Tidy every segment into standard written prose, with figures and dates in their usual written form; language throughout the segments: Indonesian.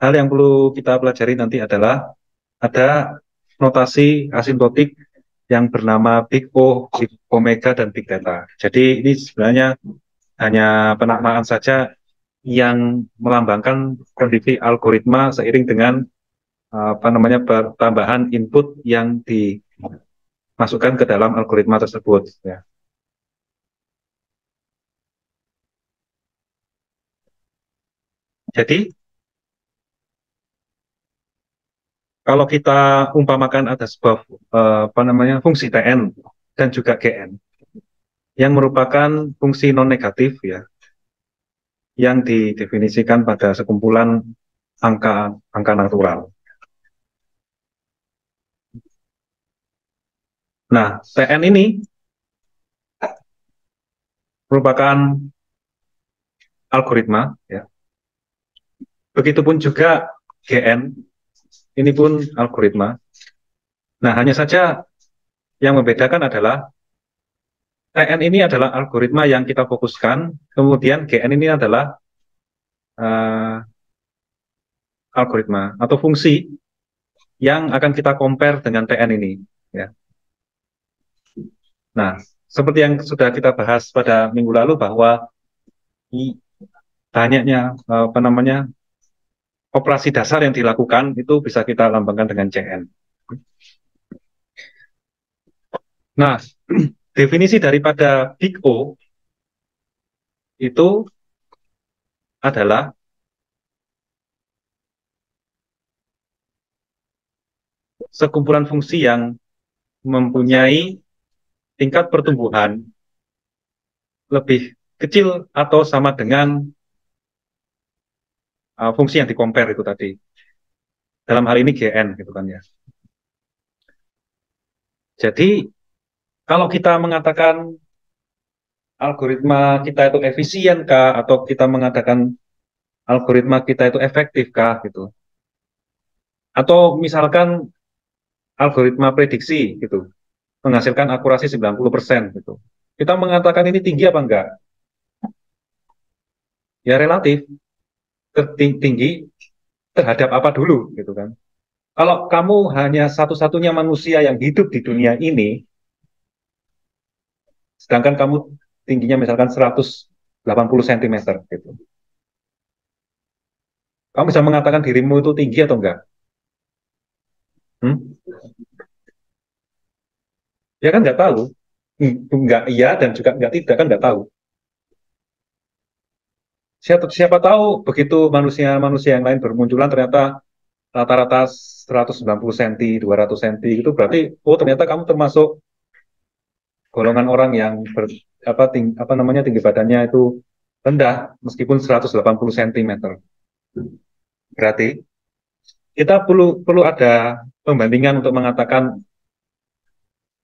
hal yang perlu kita pelajari nanti adalah ada notasi asintotik yang bernama Big O, Big Omega, dan Big Theta. Jadi ini sebenarnya hanya penamaan saja yang melambangkan kondisi algoritma seiring dengan apa namanya pertambahan input yang dimasukkan ke dalam algoritma tersebut. Ya. Jadi kalau kita umpamakan ada sebuah apa namanya fungsi Tn dan juga Gn yang merupakan fungsi non negatif ya, yang didefinisikan pada sekumpulan angka angka natural. Nah, Tn ini merupakan algoritma ya. Begitupun juga Gn ini pun algoritma. Nah, hanya saja yang membedakan adalah Tn ini adalah algoritma yang kita fokuskan, kemudian Gn ini adalah uh, algoritma atau fungsi yang akan kita compare dengan Tn ini. Ya. Nah, seperti yang sudah kita bahas pada minggu lalu bahwa banyaknya apa namanya operasi dasar yang dilakukan itu bisa kita lambangkan dengan Cn. Nah, definisi daripada Big O itu adalah sekumpulan fungsi yang mempunyai tingkat pertumbuhan lebih kecil atau sama dengan fungsi yang di-compare itu tadi. Dalam hal ini Gn gitu kan ya. Jadi kalau kita mengatakan algoritma kita itu efisien kah atau kita mengatakan algoritma kita itu efektif kah gitu. Atau misalkan algoritma prediksi gitu menghasilkan akurasi 90% gitu. Kita mengatakan ini tinggi apa enggak? Ya relatif tinggi terhadap apa dulu gitu kan. Kalau kamu hanya satu-satunya manusia yang hidup di dunia ini, sedangkan kamu tingginya misalkan 180 cm gitu. Kamu bisa mengatakan dirimu itu tinggi atau enggak? Hmm? Ya kan nggak tahu. Enggak iya dan juga enggak tidak kan nggak tahu. Siapa tahu begitu manusia-manusia yang lain bermunculan ternyata rata-rata 190 cm, 200 cm gitu berarti oh ternyata kamu termasuk golongan orang yang apa namanya tinggi badannya itu rendah meskipun 180 cm. Berarti kita perlu perlu ada pembandingan untuk mengatakan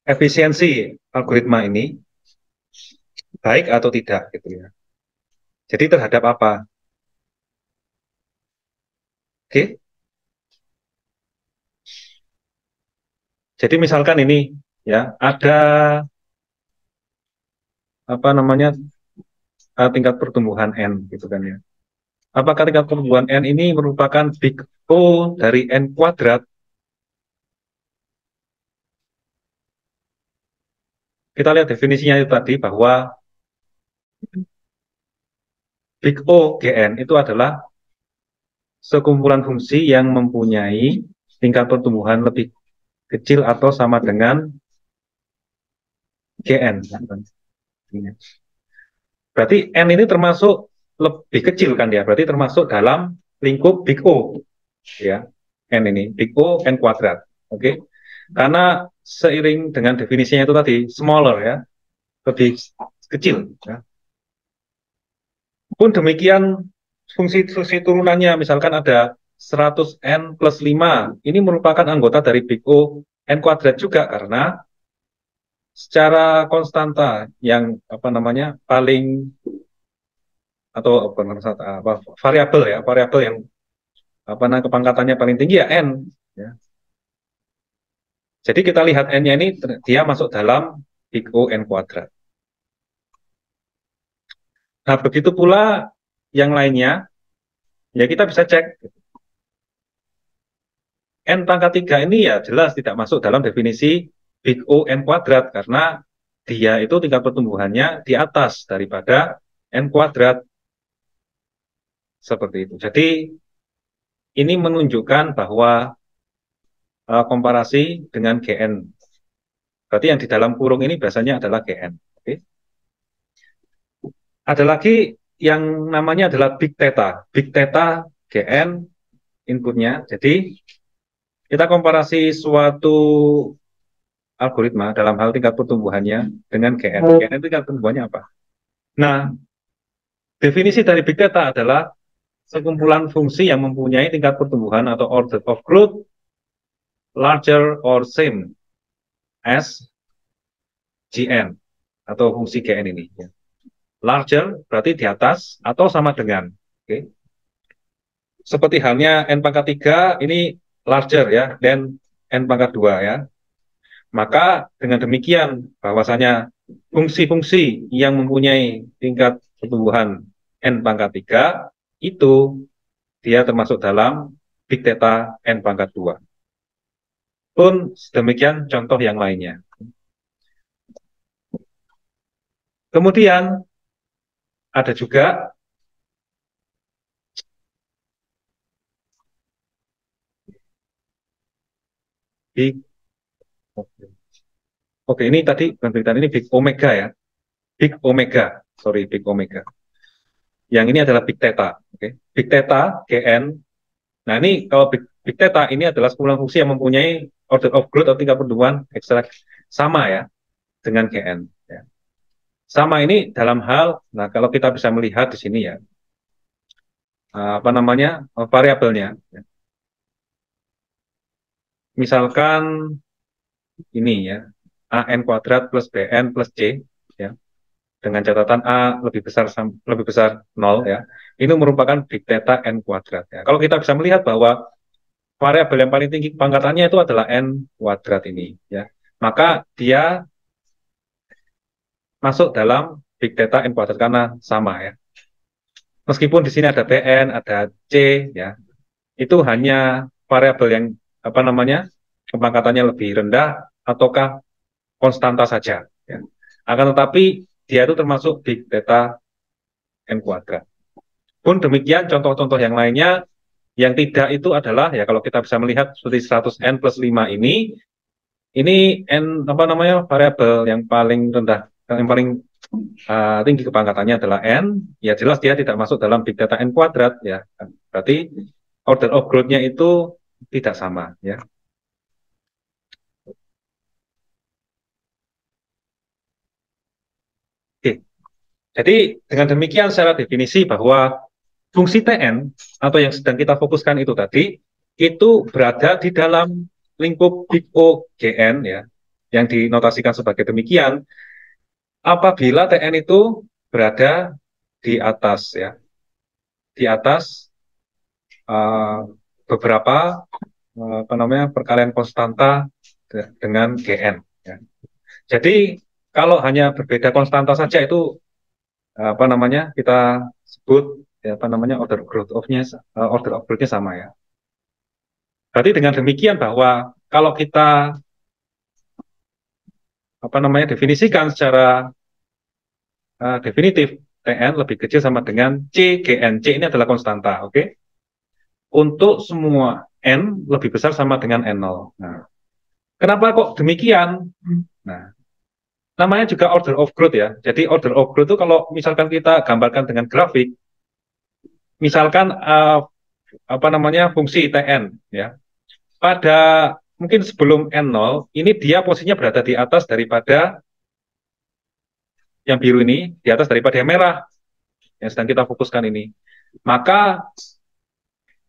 efisiensi algoritma ini baik atau tidak gitu ya. Jadi terhadap apa? Oke. Jadi misalkan ini ya ada apa namanya tingkat pertumbuhan n gitu kan ya. Apakah tingkat pertumbuhan n ini merupakan big O dari n kuadrat? Kita lihat definisinya itu tadi bahwa big O Gn itu adalah sekumpulan fungsi yang mempunyai tingkat pertumbuhan lebih kecil atau sama dengan Gn. Berarti n ini termasuk lebih kecil kan ya? Berarti termasuk dalam lingkup big O ya. N ini big O n kuadrat. Oke. Okay? Karena seiring dengan definisinya itu tadi smaller ya, lebih kecil ya. Pun demikian fungsi-fungsi turunannya misalkan ada 100n plus 5 ini merupakan anggota dari big O n kuadrat juga karena secara konstanta yang apa namanya paling atau apa, variabel ya variabel yang apa namanya kepangkatannya paling tinggi ya n ya. Jadi kita lihat n-nya ini dia masuk dalam big O n kuadrat. Nah begitu pula yang lainnya ya kita bisa cek N pangkat 3 ini ya jelas tidak masuk dalam definisi big O N kuadrat, karena dia itu tingkat pertumbuhannya di atas daripada N kuadrat. Seperti itu. Jadi ini menunjukkan bahwa komparasi dengan GN. Berarti yang di dalam kurung ini biasanya adalah GN. Oke. Ada lagi yang namanya adalah big theta. Big theta GN inputnya. Jadi kita komparasi suatu algoritma dalam hal tingkat pertumbuhannya dengan GN. GN itu tingkat pertumbuhannya apa? Nah, definisi dari big theta adalah sekumpulan fungsi yang mempunyai tingkat pertumbuhan atau order of growth larger or same as GN atau fungsi GN ini. Larger berarti di atas atau sama dengan. Oke. Seperti halnya N pangkat 3 ini larger ya, dan N pangkat 2 ya. Maka dengan demikian bahwasanya fungsi-fungsi yang mempunyai tingkat pertumbuhan N pangkat 3 itu dia termasuk dalam big theta N pangkat 2. Pun demikian contoh yang lainnya. Kemudian ada juga big, oke ini tadi bukan big theta, ini big omega ya, big omega, sorry big omega. Yang ini adalah big theta, oke. Big theta GN. Nah ini kalau big theta ini adalah sekumpulan fungsi yang mempunyai order of growth atau tingkat pertumbuhan ekstrak sama ya dengan GN. Ya. Sama ini dalam hal, nah kalau kita bisa melihat di sini ya, apa namanya variabelnya. Ya. Misalkan ini ya, AN kuadrat plus BN plus C ya, dengan catatan A lebih besar 0 ya. Ini merupakan big theta N kuadrat ya. Kalau kita bisa melihat bahwa variabel yang paling tinggi pangkatannya itu adalah N kuadrat ini ya. Maka dia masuk dalam big theta N kuadrat karena sama ya. Meskipun di sini ada BN, ada C ya. Itu hanya variabel yang apa namanya? Pangkatannya lebih rendah ataukah konstanta saja ya. Akan tetapi dia itu termasuk big theta N kuadrat. Pun demikian contoh-contoh yang lainnya yang tidak itu adalah ya kalau kita bisa melihat seperti 100N plus 5 ini N apa namanya variabel yang paling rendah, yang paling tinggi kepangkatannya adalah N, ya jelas dia tidak masuk dalam big theta N kuadrat ya. Berarti order of growth-nya itu tidak sama ya. Oke. Jadi dengan demikian secara definisi bahwa fungsi Tn atau yang sedang kita fokuskan itu tadi itu berada di dalam lingkup big O Gn ya, yang dinotasikan sebagai demikian apabila Tn itu berada di atas ya, di atas beberapa apa namanya perkalian konstanta dengan Gn ya. Jadi kalau hanya berbeda konstanta saja itu apa namanya kita sebut ya, apa namanya order of growth-nya sama ya. Berarti dengan demikian bahwa kalau kita apa namanya definisikan secara definitif Tn lebih kecil sama dengan C Gn. C ini adalah konstanta, oke? Untuk semua N lebih besar sama dengan N0. Nah, kenapa kok demikian? Nah, namanya juga order of growth ya. Jadi order of growth itu kalau misalkan kita gambarkan dengan grafik, misalkan apa namanya fungsi Tn ya. Pada mungkin sebelum N0, ini dia posisinya berada di atas daripada yang biru ini, di atas daripada yang merah yang sedang kita fokuskan ini. Maka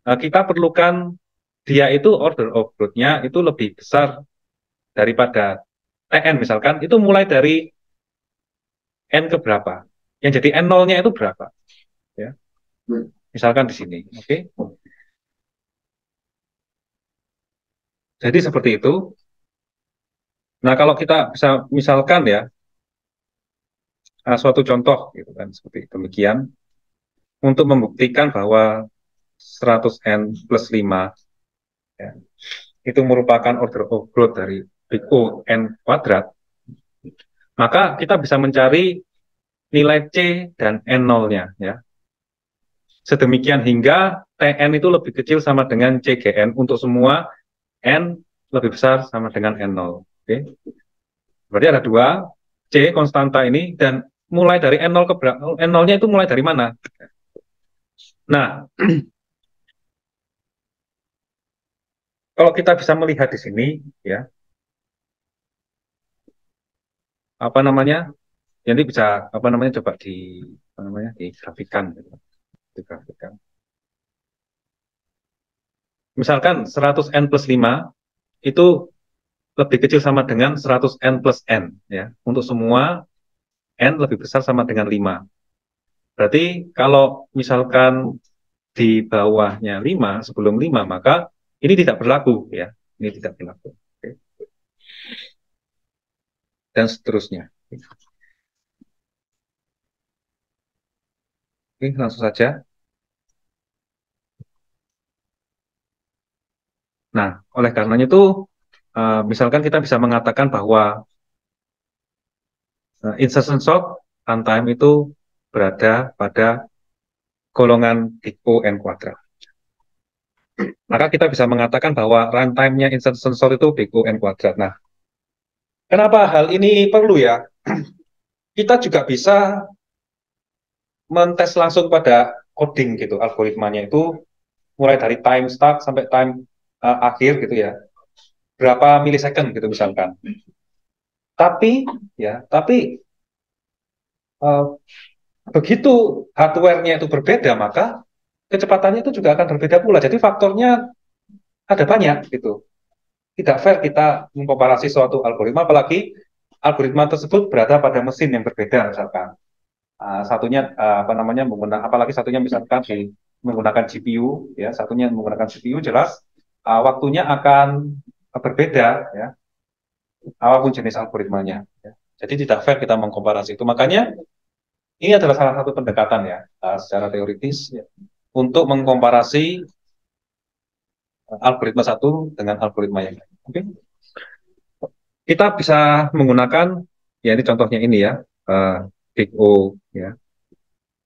kita perlukan dia itu order of growth-nya itu lebih besar daripada Tn misalkan, itu mulai dari N ke berapa. Yang jadi N0-nya itu berapa. Ya. Misalkan di sini. Oke. Jadi seperti itu. Nah kalau kita bisa misalkan ya, suatu contoh gitu kan, seperti demikian, untuk membuktikan bahwa 100N plus 5 ya, itu merupakan order of growth dari big O N kuadrat, maka kita bisa mencari nilai C dan N0-nya ya. Sedemikian hingga Tn itu lebih kecil sama dengan CGN untuk semua N lebih besar sama dengan N0. Oke. Berarti ada dua, C konstanta ini, dan mulai dari N0 ke N0-nya itu mulai dari mana? Nah, kalau kita bisa melihat di sini, ya, apa namanya? Jadi bisa apa namanya? Coba di apa namanya? Digrafikan, gitu. Digrafikan. Misalkan 100n plus 5 itu lebih kecil sama dengan 100n plus n, ya. Untuk semua n lebih besar sama dengan 5. Berarti kalau misalkan di bawahnya 5, sebelum 5, maka ini tidak berlaku, ya. Ini tidak berlaku. Oke. Dan seterusnya. Oke, langsung saja. Nah, oleh karenanya itu, misalkan kita bisa mengatakan bahwa insertion sort runtime itu berada pada golongan big O n kuadrat. Maka kita bisa mengatakan bahwa runtime-nya insertion sort itu big O n kuadrat. Nah, kenapa hal ini perlu ya? Kita juga bisa mentes langsung pada coding gitu, algoritmanya itu mulai dari time start sampai time akhir gitu ya. Berapa milisecond gitu misalkan. Tapi uh, begitu hardware-nya itu berbeda, maka kecepatannya itu juga akan berbeda pula. Jadi faktornya ada banyak gitu. Tidak fair kita mengkomparasi suatu algoritma, apalagi algoritma tersebut berada pada mesin yang berbeda misalkan. Satunya apa namanya menggunakan, apalagi satunya misalkan menggunakan GPU, ya, satunya menggunakan CPU, jelas waktunya akan berbeda, ya, apapun jenis algoritmanya. Ya. Jadi tidak fair kita mengkomparasi itu. Makanya ini adalah salah satu pendekatan ya, secara teoritis ya, untuk mengkomparasi algoritma satu dengan algoritma yang lain. Oke. Kita bisa menggunakan, ya ini contohnya ini ya, Big O ya.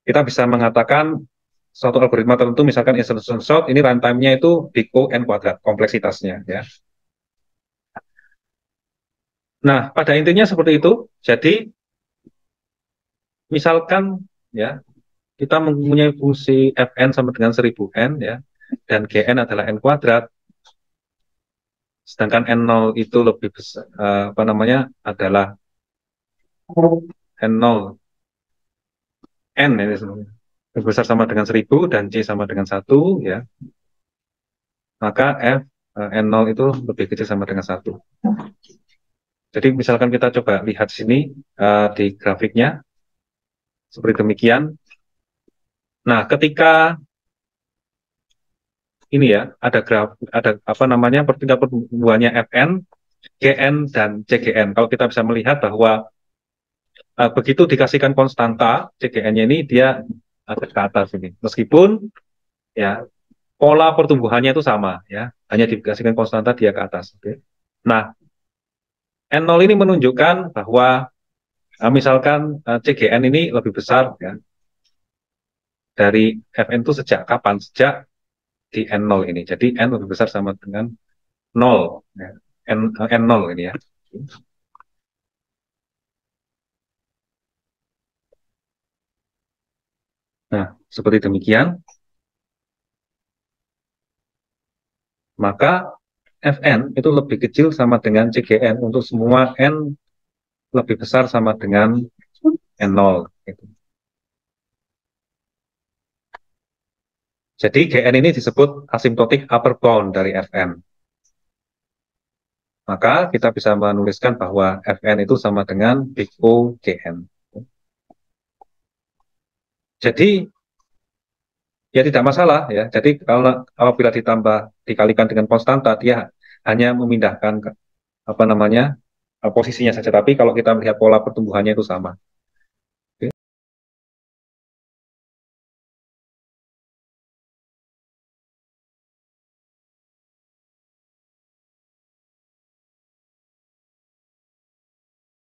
Kita bisa mengatakan suatu algoritma tertentu, misalkan insertion sort, ini runtime-nya itu big O n kuadrat, kompleksitasnya ya. Nah, pada intinya seperti itu. Jadi, misalkan ya, kita mempunyai fungsi fn sama dengan 1000n ya, dan gn adalah n kuadrat, sedangkan n0 itu lebih besar, apa namanya, adalah n0, n ini lebih besar sama dengan 1000 dan c sama dengan 1 ya, maka n0 itu lebih kecil sama dengan 1. Jadi misalkan kita coba lihat sini di grafiknya seperti demikian. Nah, ketika ini ya ada apa namanya tingkat pertumbuhannya Fn, Gn dan Cgn. Kalau kita bisa melihat bahwa begitu dikasihkan konstanta Cgn-nya ini dia ada ke atas ini. Meskipun ya pola pertumbuhannya itu sama ya, hanya dikasihkan konstanta dia ke atas. Oke. Nah, N0 ini menunjukkan bahwa misalkan CGN ini lebih besar ya, dari Fn itu sejak kapan? Sejak di N0 ini. Jadi N lebih besar sama dengan 0. Ya. N0 ini ya. Nah, seperti demikian. Maka Fn itu lebih kecil sama dengan CGN untuk semua N lebih besar sama dengan N0. Gitu. Jadi Gn ini disebut asymptotic upper bound dari Fn. Maka kita bisa menuliskan bahwa Fn itu sama dengan big O Gn. Jadi ya tidak masalah ya. Jadi kalau apabila dikalikan dengan konstanta, dia hanya memindahkan apa namanya posisinya saja. Tapi kalau kita melihat pola pertumbuhannya itu sama.